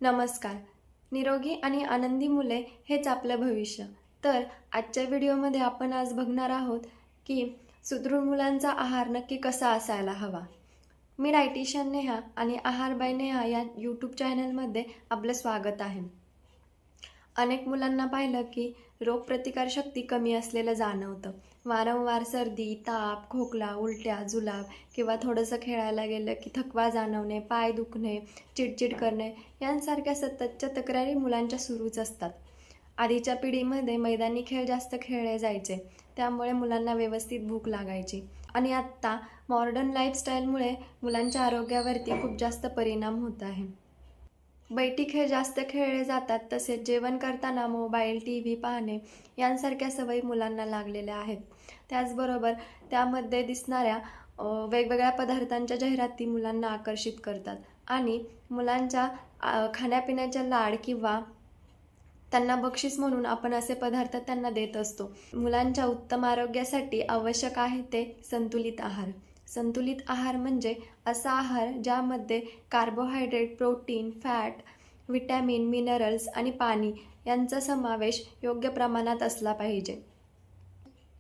नमस्कार. निरोगी आणि आनंदी मुले हेच आपलं भविष्य. तर आजच्या व्हिडिओमध्ये आपण आज बघणार आहोत की सुदृढ मुलांचा आहार नक्की कसा असायला हवा. मी डायटिशियन नेहा आणि आहार बाय नेहा या यूट्यूब चॅनलमध्ये आपलं स्वागत आहे. अनेक मुलांना पाहिलं की रोगप्रतिकारशक्ती कमी असलेलं जाणवतं. वारंवार सर्दी, ताप, खोकला, उलट्या, जुलाब किंवा थोडंसं खेळायला गेलं की थकवा जाणवणे, पाय दुखणे, चिडचिड करणे यांसारख्या सततच्या तक्रारी मुलांच्या सुरूच असतात. आधीच्या पिढीमध्ये मैदानी खेळ जास्त खेळले जायचे, त्यामुळे मुलांना व्यवस्थित भूक लागायची. आणि आत्ता मॉडर्न लाईफस्टाईलमुळे मुलांच्या आरोग्यावरती खूप जास्त परिणाम होत आहे. बैठी खेळ जास्त खेळले जातात, तसेच जेवण करताना मोबाईल, टी व्ही पाहणे यांसारख्या सवयी मुलांना लागलेल्या आहेत. त्याचबरोबर त्यामध्ये दिसणाऱ्या वेगवेगळ्या पदार्थांच्या जाहिराती मुलांना आकर्षित करतात आणि मुलांच्या खाण्यापिण्याच्या लाड किंवा त्यांना बक्षीस म्हणून आपण असे पदार्थ त्यांना देत असतो. मुलांच्या उत्तम आरोग्यासाठी आवश्यक आहे ते संतुलित आहार. संतुलित आहार म्हणजे असा आहार ज्यामध्ये carbohydrate, protein, fat, vitamin, minerals आणि पाणी यांचा समावेश योग्य प्रमाणात असला पाहिजे.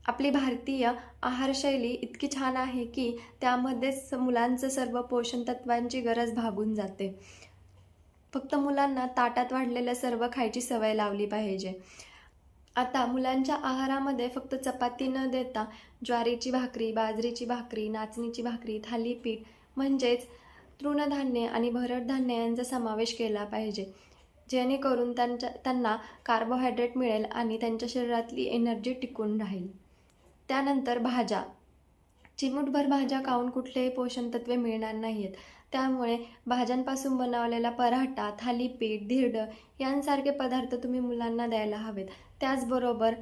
आपली भारतीय आहारशैली इतकी छान आहे की त्यामध्येच मुलांचं सर्व पोषण तत्वांची गरज भागून जाते. फक्त मुलांना ताटात वाढलेलं सर्व खायची सवय लावली पाहिजे. आता मुलांच्या आहारामध्ये फक्त चपाती न देता ज्वारीची भाकरी, बाजरीची भाकरी, नाचणीची भाकरी, थालीपीठ म्हणजेच तृणधान्य आणि भरड धान्य यांचा समावेश केला पाहिजे, जेणेकरून त्यांना कार्बोहायड्रेट मिळेल आणि त्यांच्या शरीरातली एनर्जी टिकून राहील. त्यानंतर भाज्या. चिमूटभर भाज्या खाऊन कुठलेही पोषण तत्वे मिळणार नाहीत. त्यामुळे भाज्यांपासून बनवलेला पराठा, थालीपीठ, धिरडं यांसारखे पदार्थ तुम्ही मुलांना द्यायला हवेत. त्याचबरोबर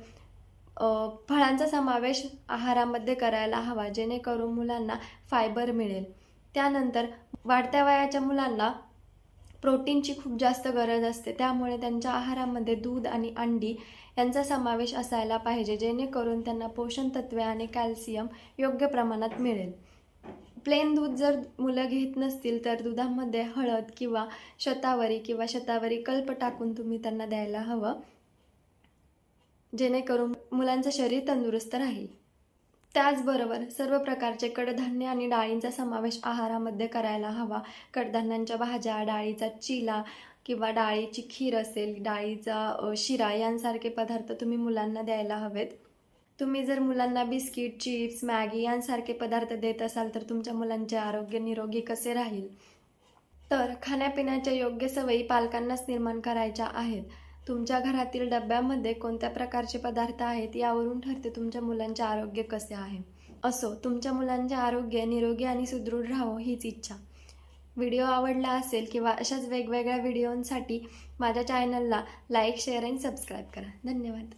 फळांचा समावेश आहारामध्ये करायला हवा, जेणेकरून मुलांना फायबर मिळेल. त्यानंतर वाढत्या वयाच्या मुलांना प्रोटीनची खूप जास्त गरज असते, त्यामुळे त्यांच्या आहारामध्ये दूध आणि अंडी यांचा समावेश असायला पाहिजे, जेणेकरून त्यांना पोषण तत्वे आणि कॅल्शियम योग्य प्रमाणात मिळेल. प्लेन दूध जर मुलं घेत नसतील तर दुधामध्ये हळद किंवा शतावरी कल्प टाकून तुम्ही त्यांना द्यायला हवं, जेणेकरून मुलांचं शरीर तंदुरुस्त राहील. त्याचबरोबर सर्व प्रकारचे कडधान्य आणि डाळींचा समावेश आहारामध्ये करायला हवा. कडधान्यांच्या भाज्या, डाळीचा चिला किंवा डाळीची खीर असेल, डाळीचा शिरा यांसारखे पदार्थ तुम्ही मुलांना द्यायला हवेत. तुम्ही जर मुलांना बिस्किट, चिप्स, मॅगी यांसारखे पदार्थ देत असाल तर तुमच्या मुलांचे आरोग्य निरोगी कसे राहील? तर खाण्यापिण्याच्या योग्य सवयी पालकांनाच निर्माण करायच्या आहेत. तुमच्या घरातील डब्यामध्ये कोणत्या प्रकारचे पदार्थ आहेत यावरून ठरते तुमच्या मुलांचे आरोग्य कसे आहे. असो, तुमच्या मुलांचे आरोग्य निरोगी आणि सुदृढ राहावं हीच इच्छा. व्हिडिओ आवडला असेल किंवा अशाच वेगवेगळ्या व्हिडिओंसाठी माझ्या चॅनलला लाईक, शेअर आणि सबस्क्राईब करा. धन्यवाद.